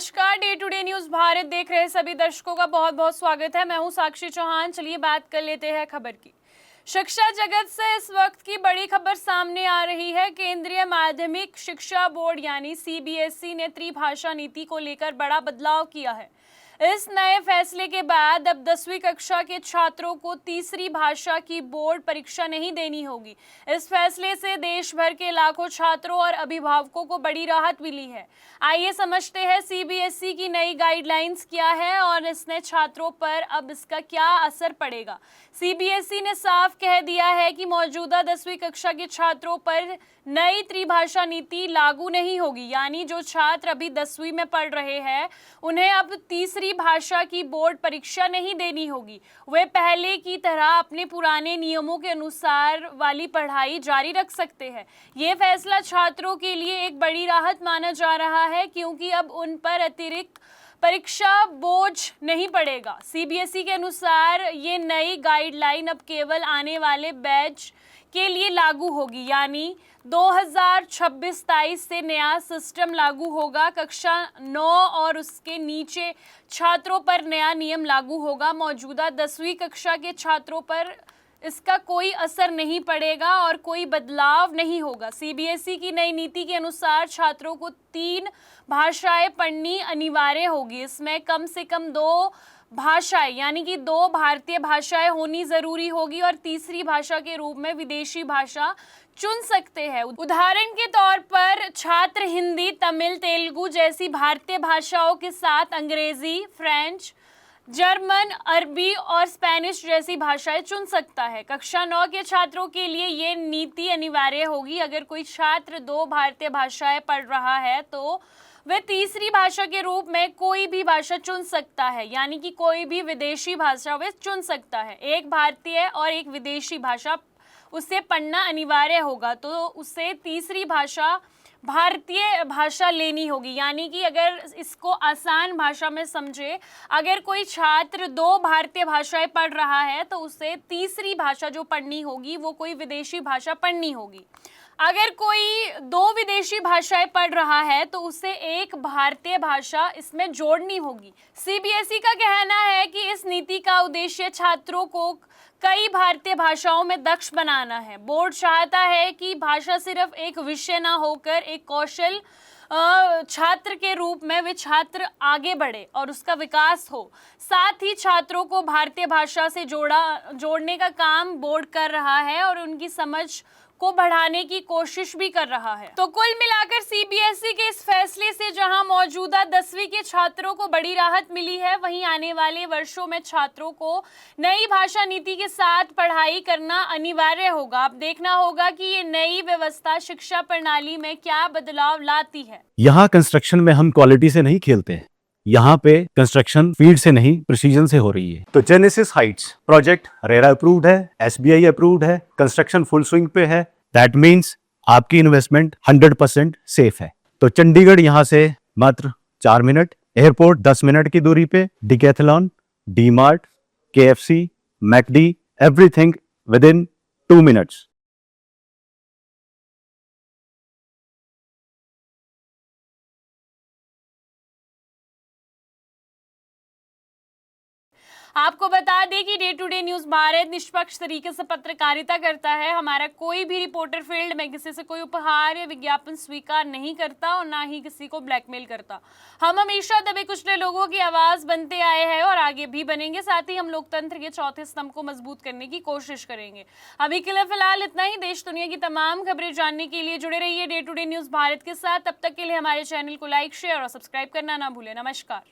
नमस्कार, day to day news Bharat देख रहे सभी दर्शकों का बहुत बहुत स्वागत है। मैं हूं साक्षी चौहान। चलिए बात कर लेते हैं खबर की। शिक्षा जगत से इस वक्त की बड़ी खबर सामने आ रही है। केंद्रीय माध्यमिक शिक्षा बोर्ड यानी सीबीएसई ने त्रिभाषा नीति को लेकर बड़ा बदलाव किया है। इस नए फैसले के बाद अब 10वीं कक्षा के छात्रों को तीसरी भाषा की बोर्ड परीक्षा नहीं देनी होगी। इस फैसले से देश भर के लाखों छात्रों और अभिभावकों को बड़ी राहत मिली है। आइए समझते हैं सीबीएसई की नई गाइडलाइंस क्या है और इसने छात्रों पर अब इसका क्या असर पड़ेगा। सीबीएसई ने साफ कह दिया है कि मौजूदा 10वीं कक्षा के छात्रों पर नई त्रिभाषा नीति लागू नहीं होगी, यानी जो छात्र अभी 10वीं में पढ़ रहे हैं उन्हें अब तीसरी भाषा की बोर्ड परीक्षा नहीं देनी होगी। वे पहले की तरह अपने पुराने नियमों के अनुसार वाली पढ़ाई जारी रख सकते हैं। ये फैसला छात्रों के लिए एक बड़ी राहत माना जा रहा है, क्योंकि अब उन पर अतिरिक्त परीक्षा बोझ नहीं पड़ेगा। सीबीएसई के अनुसार ये नई गाइडलाइन अब केवल आने वाले बैच के लिए लागू होगी, यानी 2026-23 से नया सिस्टम लागू होगा। कक्षा 9 और उसके नीचे छात्रों पर नया नियम लागू होगा। मौजूदा 10वीं कक्षा के छात्रों पर इसका कोई असर नहीं पड़ेगा और कोई बदलाव नहीं होगा। सीबीएसई की नई नीति के अनुसार छात्रों को 3 भाषाएं पढ़नी अनिवार्य होगी। इसमें कम से कम 2 भाषाएं यानी कि 2 भारतीय भाषाएं होनी जरूरी होगी और तीसरी भाषा के रूप में विदेशी भाषा चुन सकते हैं। उदाहरण के तौर पर छात्र हिंदी, तमिल, तेलुगु जैसी भारतीय भाषाओं के साथ अंग्रेजी, फ्रेंच, जर्मन, अरबी और स्पेनिश जैसी भाषाएं चुन सकता है। कक्षा 9 के छात्रों के लिए ये नीति अनिवार्य होगी। अगर कोई छात्र 2 भारतीय भाषाएं पढ़ रहा है तो वह तीसरी भाषा के रूप में कोई भी भाषा चुन सकता है, यानी कि कोई भी विदेशी भाषा वह चुन सकता है। एक भारतीय और एक विदेशी भाषा उसे पढ़ना अनिवार्य होगा, तो उसे तीसरी भाषा भारतीय भाषा लेनी होगी। यानी कि अगर इसको आसान भाषा में समझे, अगर कोई छात्र 2 भारतीय भाषाएं पढ़ रहा है तो उसे तीसरी भाषा जो पढ़नी होगी वो कोई विदेशी भाषा पढ़नी होगी। अगर कोई 2 विदेशी भाषाएं पढ़ रहा है तो उसे एक भारतीय भाषा इसमें जोड़नी होगी। सीबीएसई का कहना है कि इस नीति का उद्देश्य छात्रों को कई भारतीय भाषाओं में दक्ष बनाना है। बोर्ड चाहता है कि भाषा सिर्फ एक विषय ना होकर एक कौशल छात्र के रूप में वे छात्र आगे बढ़े और उसका विकास हो। साथ ही छात्रों को भारतीय भाषा से जोड़ने का काम बोर्ड कर रहा है और उनकी समझ को बढ़ाने की कोशिश भी कर रहा है। तो कुल मिलाकर सीबीएसई के इस फैसले से जहां मौजूदा 10वीं के छात्रों को बड़ी राहत मिली है, वहीं आने वाले वर्षों में छात्रों को नई भाषा नीति के साथ पढ़ाई करना अनिवार्य होगा। अब देखना होगा कि ये नई व्यवस्था शिक्षा प्रणाली में क्या बदलाव लाती है। यहाँ कंस्ट्रक्शन में हम क्वालिटी से नहीं खेलते हैं। यहाँ पे कंस्ट्रक्शन फील्ड से नहीं प्रिसीजन से हो रही है। तो genesis Heights project RERA approved है, एसबीआई अप्रूव्ड है, कंस्ट्रक्शन फुल स्विंग पे है। दैट मीन्स आपकी इन्वेस्टमेंट 100% सेफ है। तो चंडीगढ़ यहाँ से मात्र 4 मिनट, एयरपोर्ट 10 मिनट की दूरी पे, Decathlon, D Mart, KFC, McD, everything within 2 minutes. आपको बता दें कि day to day news Bharat निष्पक्ष तरीके से पत्रकारिता करता है। हमारा कोई भी रिपोर्टर फील्ड में किसी से कोई उपहार या विज्ञापन स्वीकार नहीं करता और ना ही किसी को ब्लैकमेल करता। हम हमेशा दबे कुचले लोगों की आवाज बनते आए हैं और आगे भी बनेंगे। साथ ही हम लोकतंत्र के चौथे स्तंभ को मजबूत करने की कोशिश करेंगे। अभी के लिए फिलहाल इतना ही। देश दुनिया की तमाम खबरें जानने के लिए जुड़े रहिए day to day news Bharat के साथ। तब तक के लिए हमारे चैनल को लाइक, शेयर और सब्सक्राइब करना ना भूलें। नमस्कार।